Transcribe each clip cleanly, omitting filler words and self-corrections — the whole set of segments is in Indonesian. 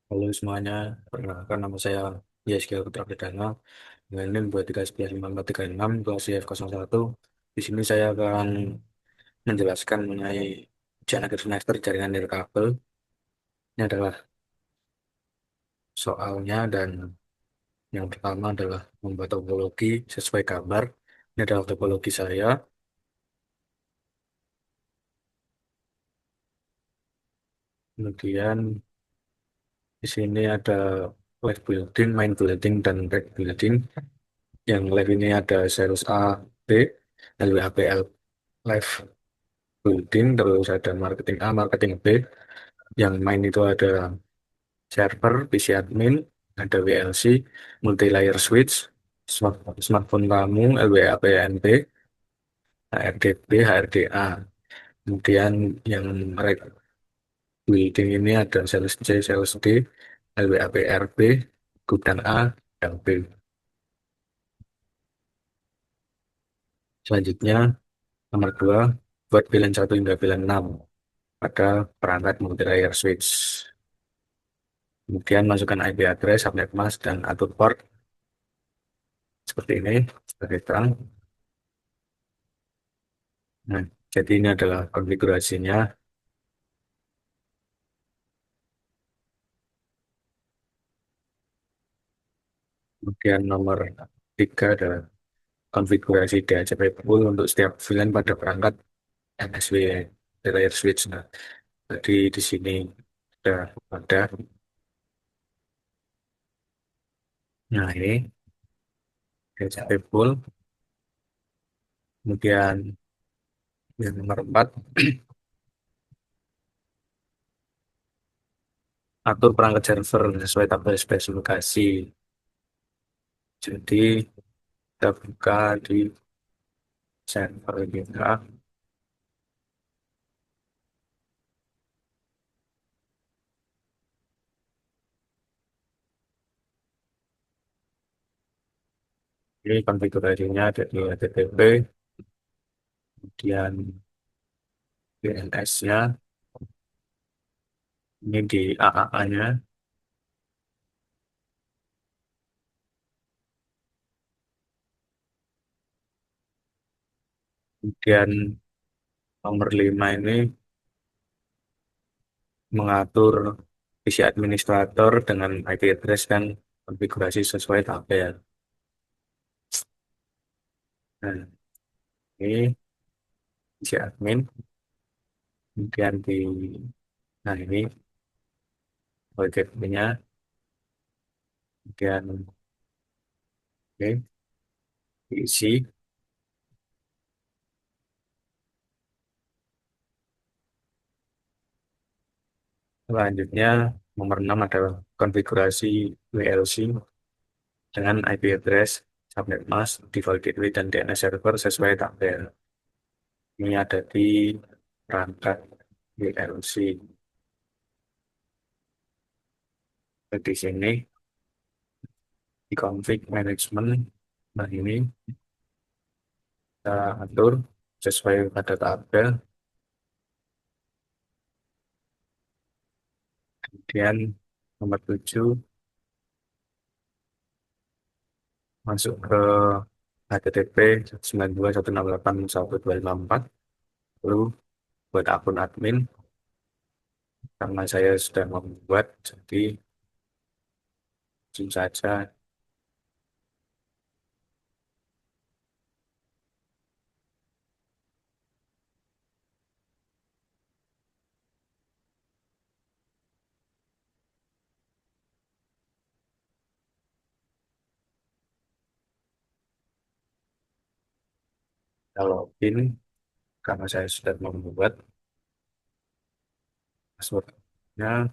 Halo semuanya, perkenalkan nama saya Yeskia Putra Pradana. Ini buat 13.9436 kelas CF01. Di sini saya akan menjelaskan mengenai ujian akhir semester jaringan nirkabel. Ini adalah soalnya dan yang pertama adalah membuat topologi sesuai gambar. Ini adalah topologi saya. Kemudian di sini ada live building, main building, dan back building. Yang live ini ada sales A, B, LWA, PL, live building, terus ada marketing A, marketing B. Yang main itu ada server, PC admin, ada WLC, multi layer switch, smartphone kamu, LWA PNP, HRDP, HRDA. Kemudian yang rek building ini ada sales C, sales D, LWA PRB, gudang A, LB. Selanjutnya nomor 2 buat VLAN 1 hingga VLAN 6 pada perangkat multi layer switch. Kemudian masukkan IP address, subnet mask, dan atur port seperti ini sebagai terang. Nah, jadi ini adalah konfigurasinya. Kemudian nomor 3 adalah konfigurasi DHCP pool untuk setiap VLAN pada perangkat MSW layer switch. Nah, jadi di sini ada. Nah, ini DHCP pool. Kemudian yang nomor 4 atur perangkat server sesuai tabel spesifikasi. Jadi kita buka di server kita. Ini konfigurasinya ada di HTTP, kemudian DNS-nya, ini di AAA-nya, kemudian nomor 5 ini mengatur isi administrator dengan IP address dan konfigurasi sesuai tabel. Nah, ini isi admin, kemudian nah ini OTP-nya, kemudian oke, diisi. Selanjutnya, nomor 6 adalah konfigurasi WLC dengan IP address, subnet mask, default gateway, dan DNS server sesuai tabel. Ini ada di perangkat WLC. Di sini, di config management, nah ini kita atur sesuai pada tabel. Kemudian nomor 7 masuk ke HTTP 92.168.1.254. Lalu buat akun admin, karena saya sudah membuat, jadi langsung saja kita login, karena saya sudah membuat passwordnya.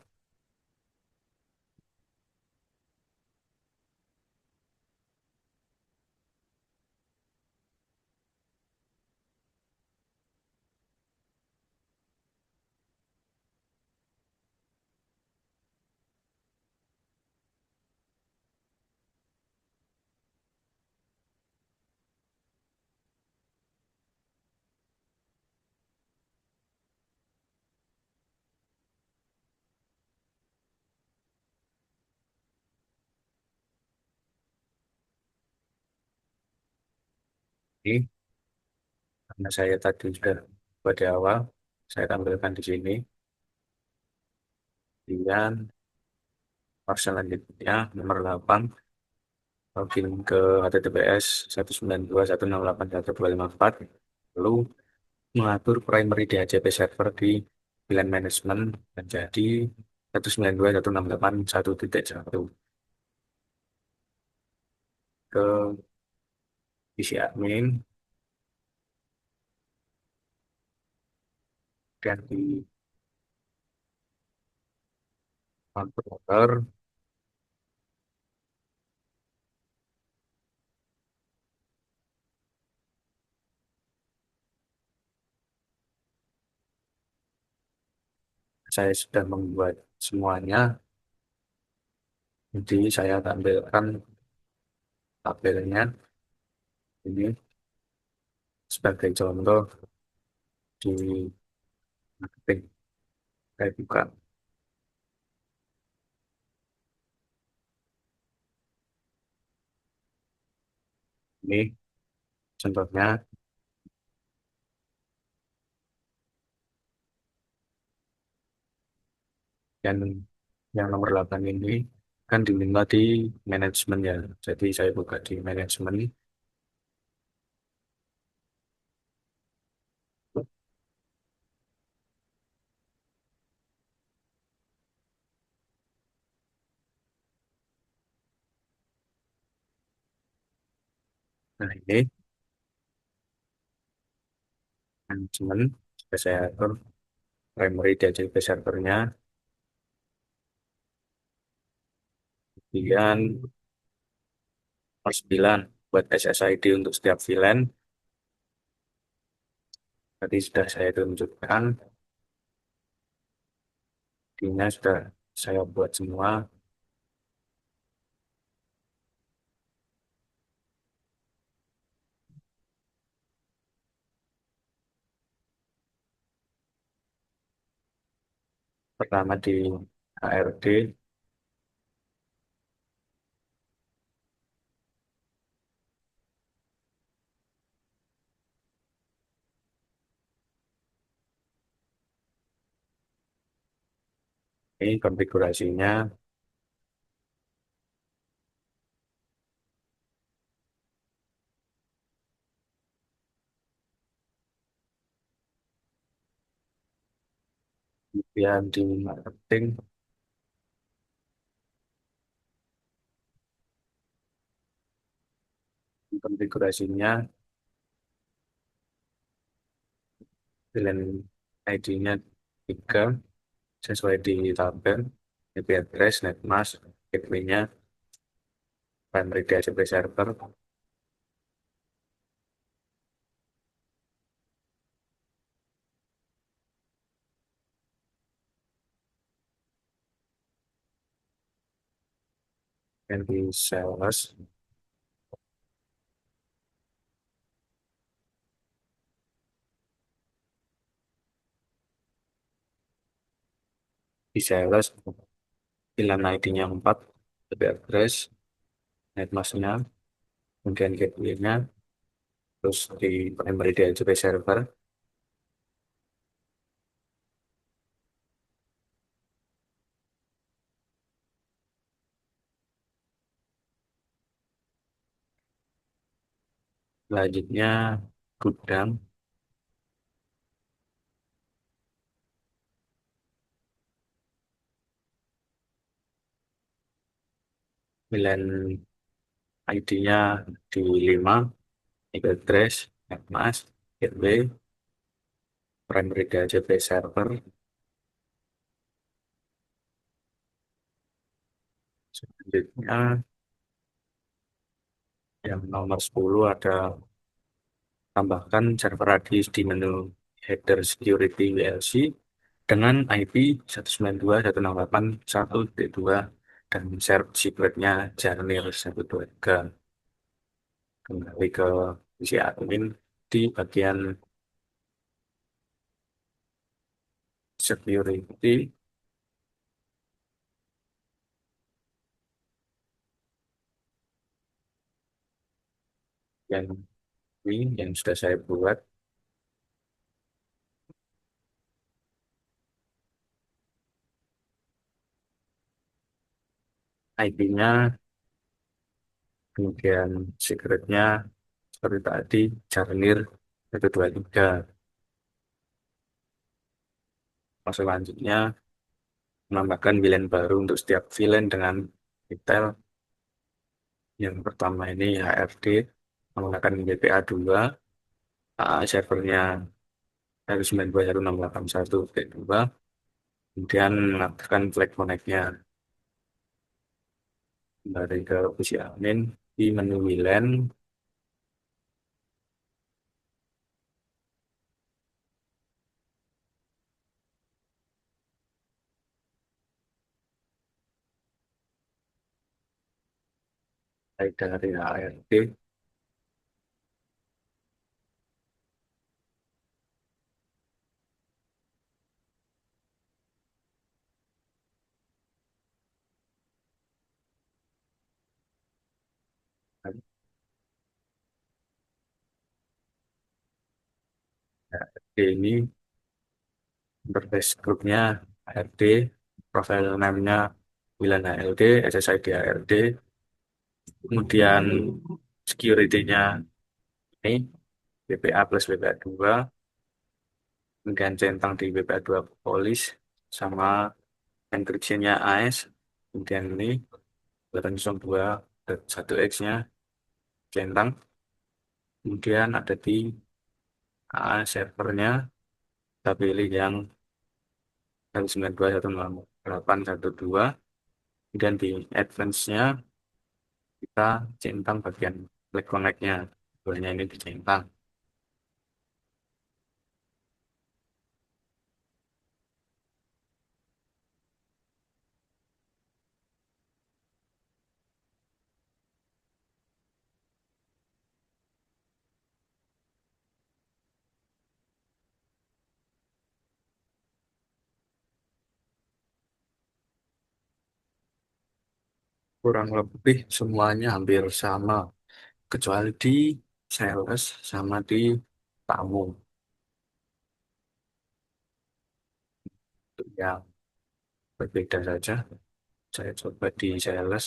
Ini karena saya tadi sudah pada awal, saya tampilkan di sini. Kemudian pas selanjutnya nomor 8 login ke HTTPS 192.168.1.254, lalu mengatur primary DHCP server di VLAN management menjadi 192.168.1.1 ke isi admin dan di controller. Saya sudah membuat semuanya, jadi saya tampilkan tabelnya ini sebagai contoh di marketing. Saya buka ini contohnya, dan yang nomor 8 ini kan diminta di manajemen ya. Jadi saya buka di manajemen. Nah ini manajemen, saya atur primary DHCP servernya, kemudian nomor 9 buat SSID untuk setiap VLAN. Tadi sudah saya tunjukkan, ininya sudah saya buat semua. Pertama di HRD, ini konfigurasinya, kemudian di marketing, konfigurasinya, VLAN ID-nya 3 sesuai di tabel, IP address, netmask, gateway-nya, primary DHCP server. Dan di sales VLAN ID-nya 4, IP address, netmask-nya, kemudian gateway-nya, terus di primary DHCP server, selanjutnya gudang, VLAN ID-nya di 5, IP address, netmask, gateway, primary DHCP server. Selanjutnya yang nomor 10 ada tambahkan server radius di menu header security WLC dengan IP 192.168.1.2 dan share secretnya Jarnir 123. Kembali ke isi admin di bagian security, yang ini yang sudah saya buat. IP-nya, kemudian secretnya seperti tadi, Jarnir 123. Mas selanjutnya menambahkan villain baru untuk setiap villain dengan detail. Yang pertama ini HRD menggunakan BPA 2, servernya 192.168.1.2, kemudian mengaktifkan flag connect-nya. Kembali ke opsi admin di menu VLAN, baik dari HRD, HRD ini interface grupnya HRD, profile name-nya VLAN HLD, SSID HRD, kemudian security-nya ini BPA plus BPA 2, kemudian centang di BPA 2 polis, sama encryption-nya AES, kemudian ini 802.1x-nya centang, kemudian ada di AES servernya, kita pilih yang 192.168.1.2, kemudian di advance-nya kita centang bagian black connect-nya, sebenarnya ini dicentang. Kurang lebih semuanya hampir sama, kecuali di sales sama di tamu. Itu yang berbeda saja. Saya coba di sales.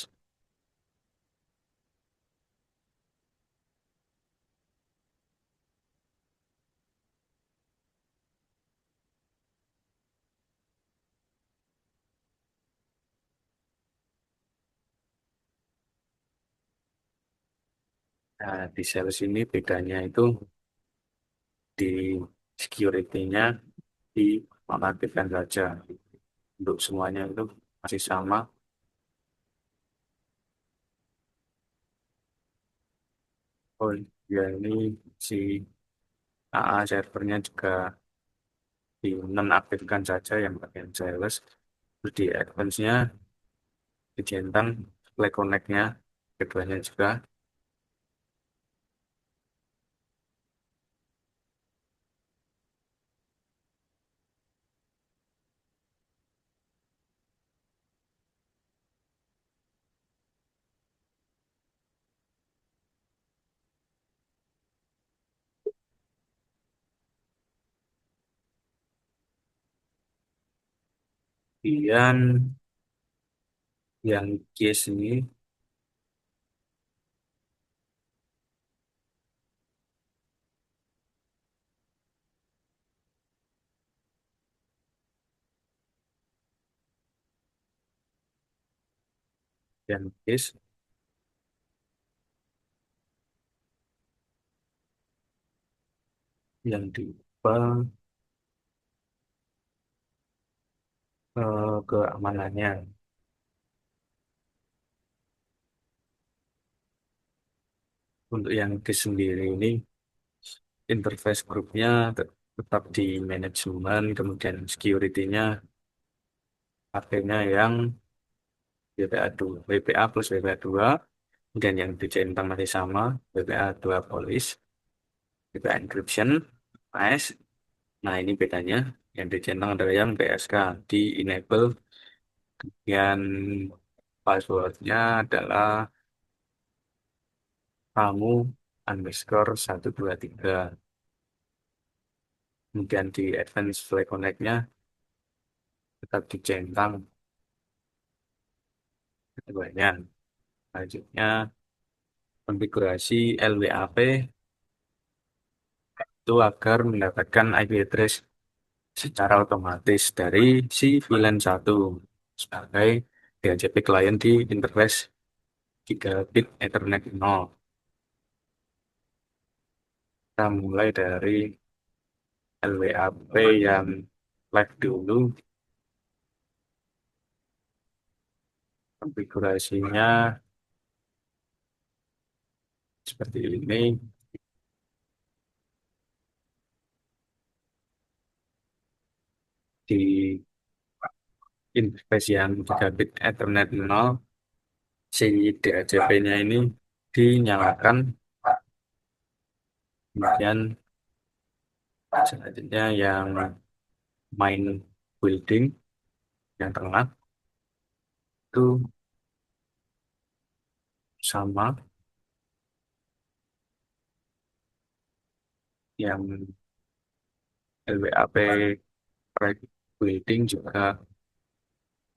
Nah, di sales ini bedanya itu di security-nya dinonaktifkan saja. Untuk semuanya itu masih sama. Oh ya, ini si AA servernya juga dinonaktifkan saja yang bagian sales. Terus di advance-nya dicentang play connect-nya keduanya juga. Kemudian yang case ini, yang case yang diubah keamanannya. Untuk yang case sendiri ini interface grupnya tetap di manajemen, kemudian security-nya pakainya yang WPA 2, WPA plus WPA 2, kemudian yang dicentang masih sama, WPA 2 police, WPA encryption, AES. Nah, ini bedanya. Yang dicentang adalah yang PSK di enable, yang passwordnya adalah kamu underscore 123. Kemudian di advance flag connect-nya tetap dicentang keduanya. Selanjutnya konfigurasi LWAP itu agar mendapatkan IP address secara otomatis dari si VLAN 1 sebagai DHCP client di interface gigabit Ethernet 0. Kita mulai dari LWAP yang live dulu. Konfigurasinya seperti ini. Di interface yang gigabit Ethernet 0, si DHCP-nya ini dinyalakan. Kemudian selanjutnya yang main building yang tengah itu sama, yang LWAP right building juga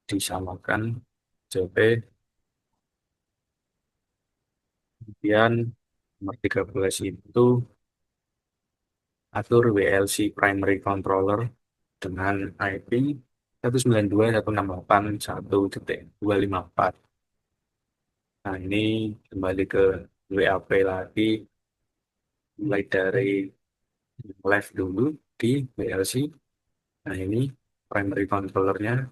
disamakan JP. Kemudian nomor 13 itu atur WLC primary controller dengan IP 192.168.1.254. Nah, ini kembali ke WAP lagi, mulai dari live dulu di WLC. Nah, ini primary controllernya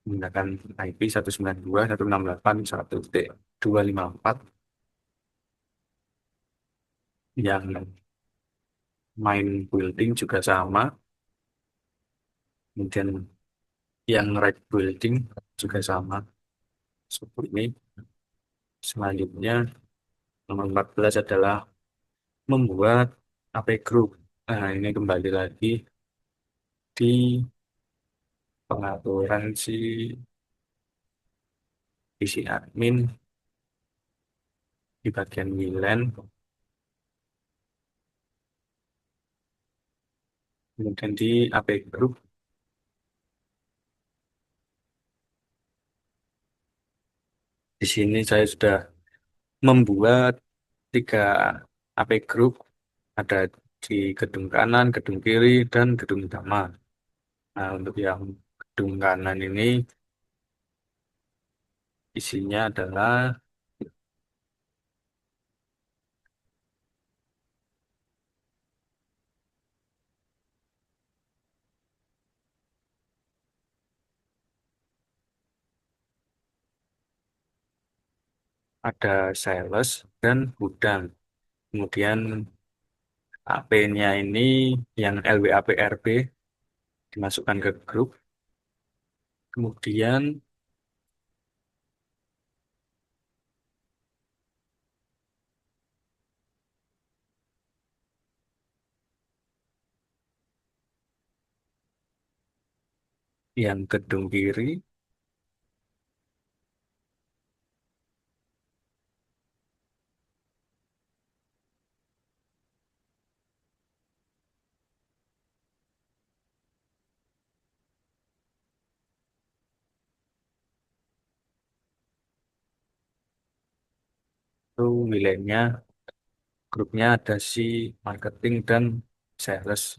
menggunakan IP 192.168.1.254. Yang main building juga sama. Kemudian yang right building juga sama. Seperti ini. Selanjutnya, nomor 14 adalah membuat AP group. Nah, ini kembali lagi di pengaturan isi admin di bagian WLAN. Kemudian di AP group, di sini saya sudah membuat 3 AP group, ada di gedung kanan, gedung kiri, dan gedung utama. Nah, untuk yang gedung kanan ini isinya adalah ada sales dan gudang. Kemudian AP-nya ini yang LWAP RB dimasukkan ke grup. Kemudian yang gedung kiri itu wilayahnya, grupnya ada si marketing dan sales.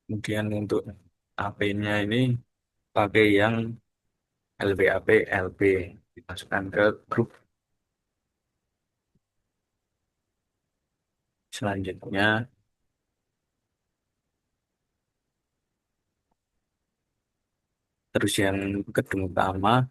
Kemudian untuk AP-nya ini pakai yang LWAP LB dimasukkan ke grup. Selanjutnya terus yang gedung utama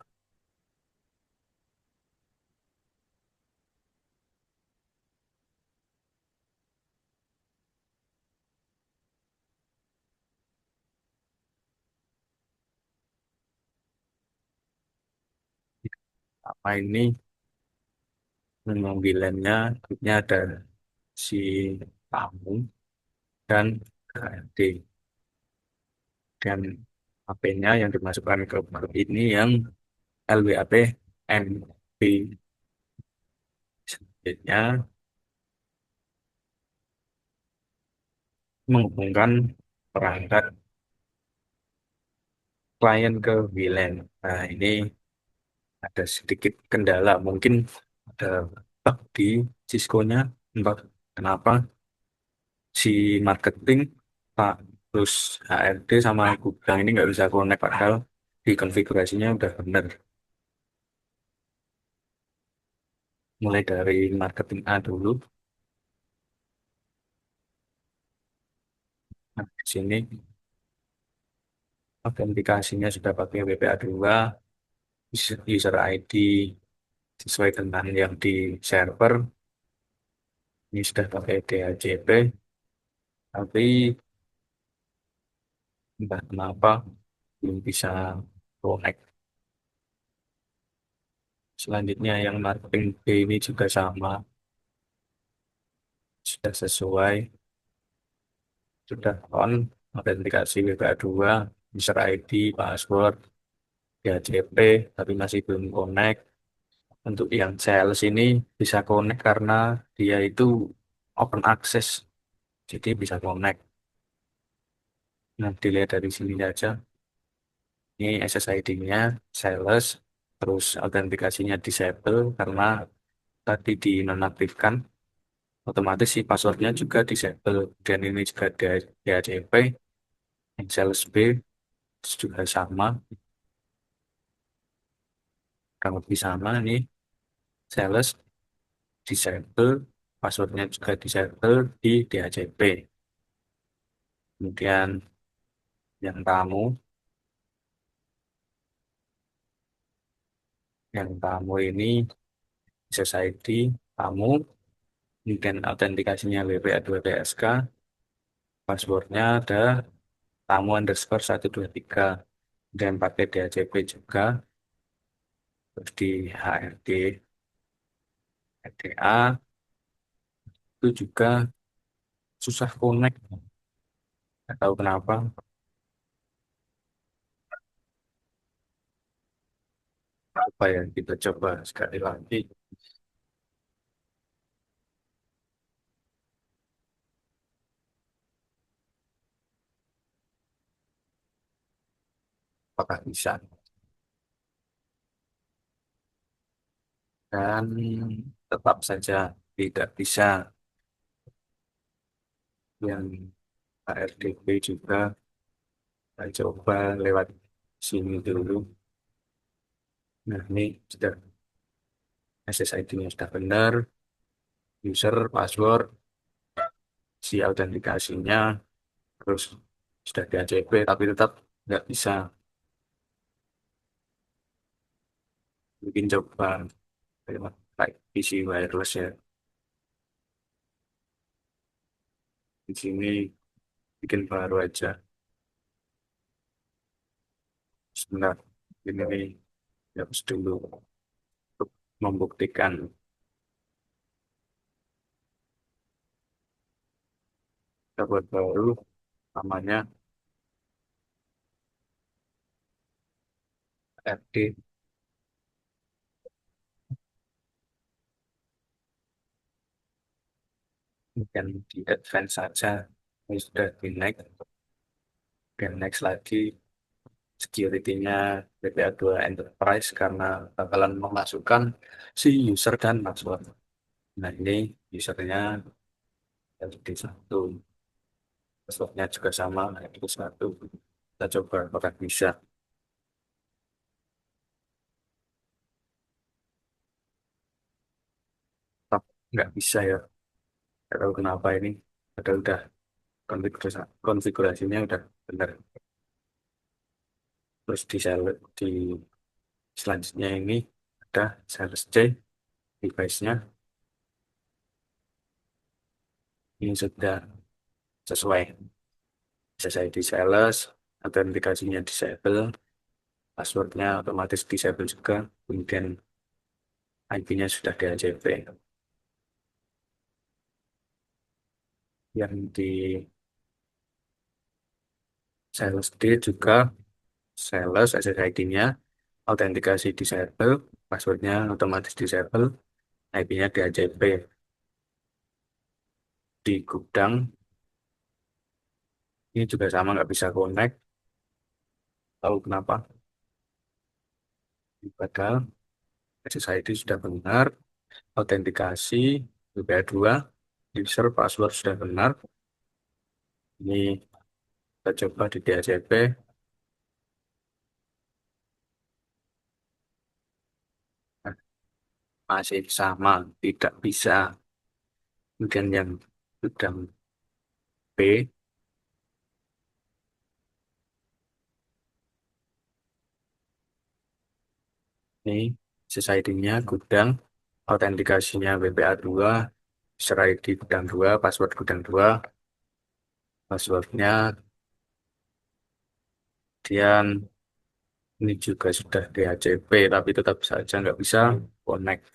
apa ini, memang wilayahnya grupnya ada si tamu dan KRD, dan HP-nya yang dimasukkan ke grup ini yang LWAP NB. Selanjutnya menghubungkan perangkat klien ke VLAN. Nah, ini ada sedikit kendala. Mungkin ada bug di Cisco-nya. Entah kenapa si marketing, Pak, terus HRD sama Gudang ini nggak bisa connect. Padahal di konfigurasinya udah benar. Mulai dari marketing A dulu. Nah, di sini autentikasinya sudah pakai WPA2, user ID sesuai dengan yang di server. Ini sudah pakai DHCP, tapi entah kenapa belum bisa connect. Selanjutnya yang marketing B ini juga sama, sudah sesuai, sudah on, autentikasi WPA2, user ID, password, DHCP, tapi masih belum connect. Untuk yang sales ini bisa connect karena dia itu open access, jadi bisa connect. Nah, dilihat dari sini aja. Ini SSID-nya, sales, terus autentikasinya disable karena tadi dinonaktifkan, otomatis si passwordnya juga disable. Dan ini juga DHCP, yang sales B juga sama, kurang lebih sama. Ini sales disable, passwordnya juga disable di DHCP. Kemudian yang tamu ini SSID tamu, kemudian autentikasinya WPA2PSK, passwordnya ada tamu underscore 123, dan pakai DHCP juga. Terus di HRD RDA itu juga susah connect, nggak tahu kenapa. Apa yang kita coba sekali lagi, apakah bisa. Dan tetap saja tidak bisa. Yang HRDP juga saya coba lewat sini dulu. Nah, ini sudah SSID-nya sudah benar, user, password, si autentikasinya, terus sudah di ACP, tapi tetap nggak bisa. Mungkin coba lewat like PC wireless ya. Di sini bikin baru aja. Sebentar, ini hapus dulu untuk membuktikan dapat baru, namanya RD. Dan di advance saja. Ini sudah di next, dan next lagi. Security-nya BPA2 Enterprise karena bakalan memasukkan si user dan password. Nah, ini usernya jadi satu, passwordnya juga sama, itu satu. Kita coba apakah bisa. Tetap nggak bisa ya. Nggak tahu kenapa ini. Padahal udah konfigurasinya udah benar. Terus di selanjutnya ini ada sales C, device-nya. Ini sudah sesuai. SSID sales, autentikasinya disable, passwordnya otomatis disable juga, kemudian IP-nya sudah DHCP. Yang di sales D juga sales SSID-nya autentikasi disable, passwordnya otomatis disable, IP-nya DHCP di gudang. Ini juga sama nggak bisa connect. Tahu kenapa? Padahal SSID sudah benar, autentikasi WPA2, user password sudah benar. Ini kita coba di DHCP, nah, masih sama, tidak bisa. Kemudian yang gudang P, ini SSID-nya gudang, autentikasinya WPA2, user ID gudang 2, password gudang 2, passwordnya, kemudian ini juga sudah DHCP, tapi tetap saja nggak bisa connect.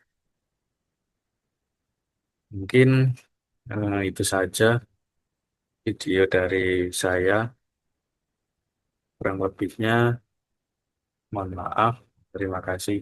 Mungkin itu saja video dari saya. Kurang lebihnya, mohon maaf. Terima kasih.